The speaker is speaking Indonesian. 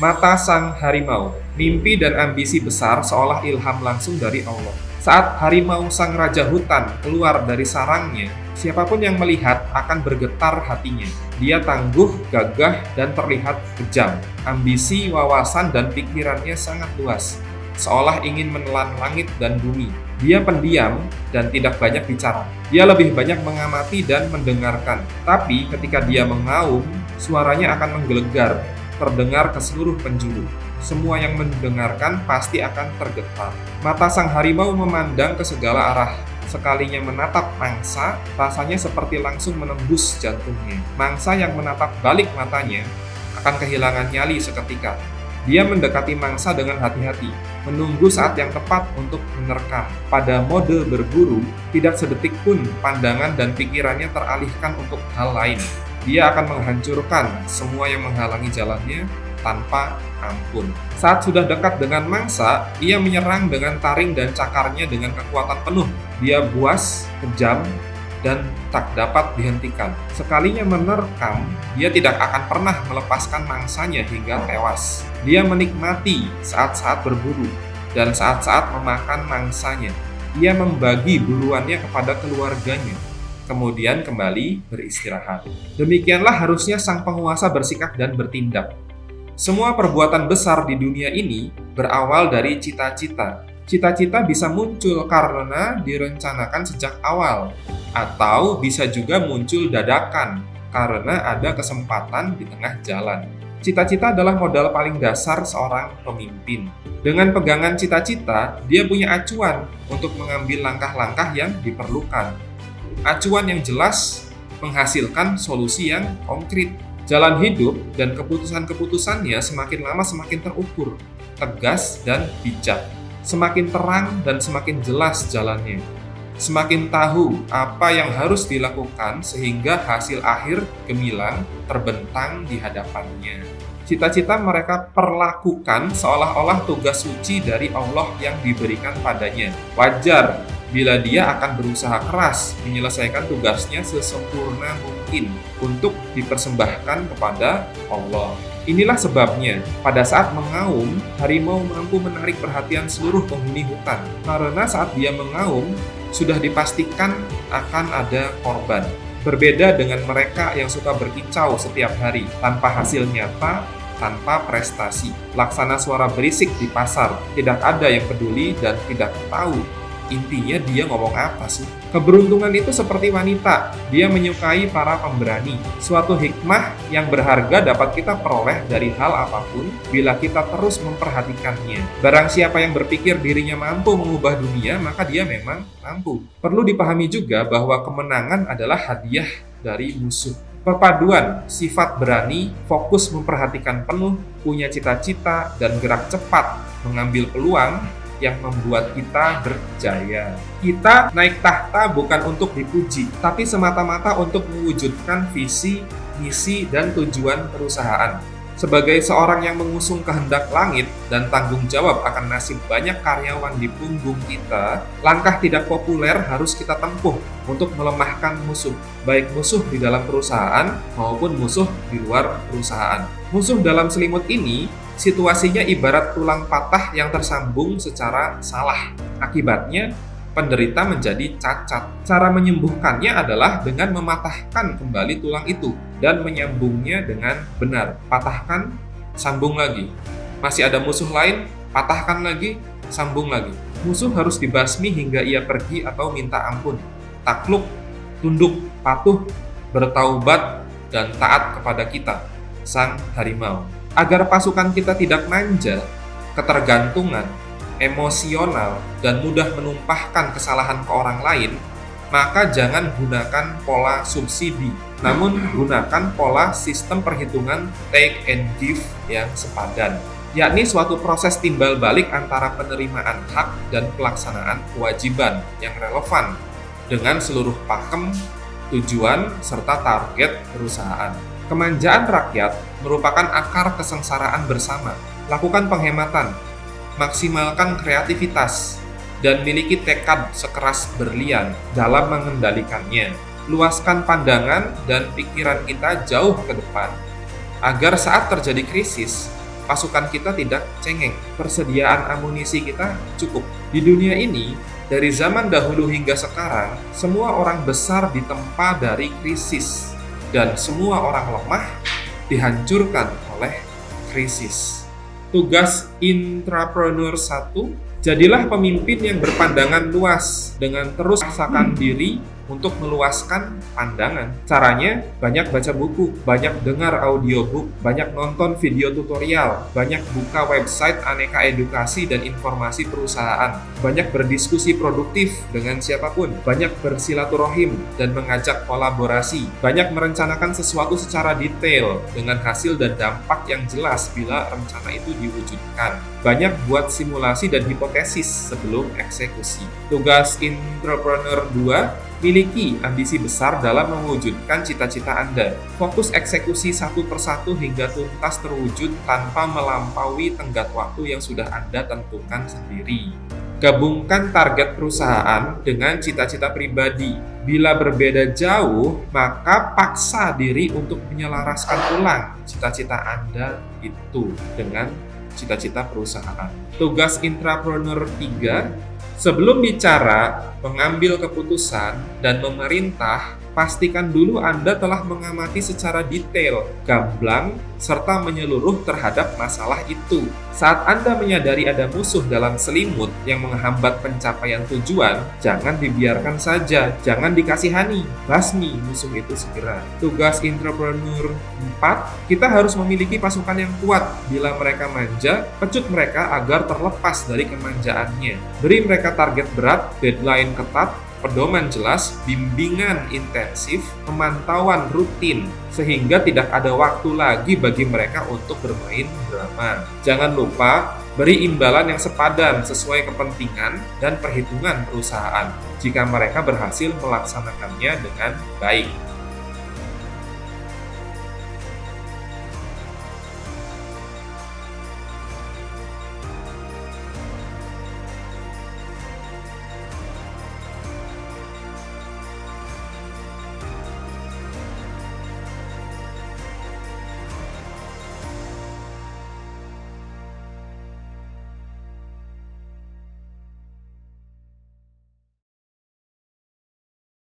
Mata sang harimau, mimpi dan ambisi besar seolah ilham langsung dari Allah. Saat harimau sang raja hutan keluar dari sarangnya, siapapun yang melihat akan bergetar hatinya. Dia tangguh, gagah, dan terlihat kejam. Ambisi, wawasan, dan pikirannya sangat luas, seolah ingin menelan langit dan bumi. Dia pendiam dan tidak banyak bicara. Dia lebih banyak mengamati dan mendengarkan. Tapi ketika dia mengaum, suaranya akan menggelegar, terdengar ke seluruh penjuru. Semua yang mendengarkan pasti akan tergetar. Mata sang harimau memandang ke segala arah. Sekalinya menatap mangsa, rasanya seperti langsung menembus jantungnya. Mangsa yang menatap balik matanya akan kehilangan nyali seketika. Dia mendekati mangsa dengan hati-hati, menunggu saat yang tepat untuk menerkam. Pada mode berburu, tidak sedetik pun pandangan dan pikirannya teralihkan untuk hal lain. Dia akan menghancurkan semua yang menghalangi jalannya tanpa ampun. Saat sudah dekat dengan mangsa, ia menyerang dengan taring dan cakarnya dengan kekuatan penuh. Dia buas, kejam, dan tak dapat dihentikan. Sekalinya menerkam, dia tidak akan pernah melepaskan mangsanya hingga tewas. Dia menikmati saat-saat berburu dan saat-saat memakan mangsanya. Ia membagi buruannya kepada keluarganya, kemudian kembali beristirahat. Demikianlah harusnya sang penguasa bersikap dan bertindak. Semua perbuatan besar di dunia ini berawal dari cita-cita. Cita-cita bisa muncul karena direncanakan sejak awal, atau bisa juga muncul dadakan karena ada kesempatan di tengah jalan. Cita-cita adalah modal paling dasar seorang pemimpin. Dengan pegangan cita-cita, dia punya acuan untuk mengambil langkah-langkah yang diperlukan. Acuan yang jelas menghasilkan solusi yang konkret. Jalan hidup dan keputusan-keputusannya semakin lama semakin terukur, tegas, dan bijak. Semakin terang dan semakin jelas jalannya. Semakin tahu apa yang harus dilakukan sehingga hasil akhir gemilang terbentang di hadapannya. Cita-cita mereka perlakukan seolah-olah tugas suci dari Allah yang diberikan padanya. Wajar bila dia akan berusaha keras menyelesaikan tugasnya sesempurna mungkin untuk dipersembahkan kepada Allah. Inilah sebabnya, pada saat mengaum, harimau mampu menarik perhatian seluruh penghuni hutan. Karena saat dia mengaum, sudah dipastikan akan ada korban. Berbeda dengan mereka yang suka berkicau setiap hari, tanpa hasil nyata, tanpa prestasi. Laksana suara berisik di pasar, tidak ada yang peduli dan tidak tahu intinya dia ngomong apa sih. Keberuntungan itu seperti wanita, dia menyukai para pemberani. Suatu hikmah yang berharga dapat kita peroleh dari hal apapun bila kita terus memperhatikannya. Barang siapa yang berpikir dirinya mampu mengubah dunia, maka dia memang mampu. Perlu dipahami juga bahwa kemenangan adalah hadiah dari musuh. Perpaduan sifat berani, fokus memperhatikan penuh, punya cita-cita, dan gerak cepat mengambil peluang yang membuat kita berjaya. Kita naik tahta bukan untuk dipuji, tapi semata-mata untuk mewujudkan visi, misi, dan tujuan perusahaan. Sebagai seorang yang mengusung kehendak langit dan tanggung jawab akan nasib banyak karyawan di punggung kita, langkah tidak populer harus kita tempuh untuk melemahkan musuh, baik musuh di dalam perusahaan maupun musuh di luar perusahaan. Musuh dalam selimut ini situasinya ibarat tulang patah yang tersambung secara salah. Akibatnya, penderita menjadi cacat. Cara menyembuhkannya adalah dengan mematahkan kembali tulang itu dan menyambungnya dengan benar. Patahkan, sambung lagi. Masih ada musuh lain, patahkan lagi, sambung lagi. Musuh harus dibasmi hingga ia pergi atau minta ampun. Takluk, tunduk, patuh, bertaubat, dan taat kepada kita, sang harimau. Agar pasukan kita tidak manja, ketergantungan, emosional, dan mudah menumpahkan kesalahan ke orang lain, maka jangan gunakan pola subsidi, namun gunakan pola sistem perhitungan take and give yang sepadan, yakni suatu proses timbal balik antara penerimaan hak dan pelaksanaan kewajiban yang relevan dengan seluruh pakem, tujuan, serta target perusahaan. Kemanjaan rakyat merupakan akar kesengsaraan bersama. Lakukan penghematan, maksimalkan kreativitas, dan miliki tekad sekeras berlian dalam mengendalikannya. Luaskan pandangan dan pikiran kita jauh ke depan, agar saat terjadi krisis, pasukan kita tidak cengeng, persediaan amunisi kita cukup. Di dunia ini, dari zaman dahulu hingga sekarang, semua orang besar ditempa dari krisis, dan semua orang lemah dihancurkan oleh krisis. Tugas intrapreneur 1, jadilah pemimpin yang berpandangan luas dengan terus paksakan diri untuk meluaskan pandangan. Caranya, banyak baca buku, banyak dengar audiobook, banyak nonton video tutorial, banyak buka website aneka edukasi dan informasi perusahaan, banyak berdiskusi produktif dengan siapapun, banyak bersilaturahim dan mengajak kolaborasi, banyak merencanakan sesuatu secara detail dengan hasil dan dampak yang jelas bila rencana itu diwujudkan, banyak buat simulasi dan hipotesis sebelum eksekusi. Tugas entrepreneur 2, miliki ambisi besar dalam mewujudkan cita-cita Anda. Fokus eksekusi satu persatu hingga tuntas terwujud tanpa melampaui tenggat waktu yang sudah Anda tentukan sendiri. Gabungkan target perusahaan dengan cita-cita pribadi. Bila berbeda jauh, maka paksa diri untuk menyelaraskan ulang cita-cita Anda itu dengan cita-cita perusahaan. Tugas intrapreneur 3, sebelum bicara, mengambil keputusan, dan memerintah, pastikan dulu Anda telah mengamati secara detail, gamblang, serta menyeluruh terhadap masalah itu. Saat Anda menyadari ada musuh dalam selimut yang menghambat pencapaian tujuan, jangan dibiarkan saja, jangan dikasihani, basmi musuh itu segera. Tugas entrepreneur 4, kita harus memiliki pasukan yang kuat. Bila mereka manja, pecut mereka agar terlepas dari kemanjaannya. Beri mereka target berat, deadline ketat, pedoman jelas, bimbingan intensif, pemantauan rutin, sehingga tidak ada waktu lagi bagi mereka untuk bermain drama. Jangan lupa, beri imbalan yang sepadan sesuai kepentingan dan perhitungan perusahaan jika mereka berhasil melaksanakannya dengan baik.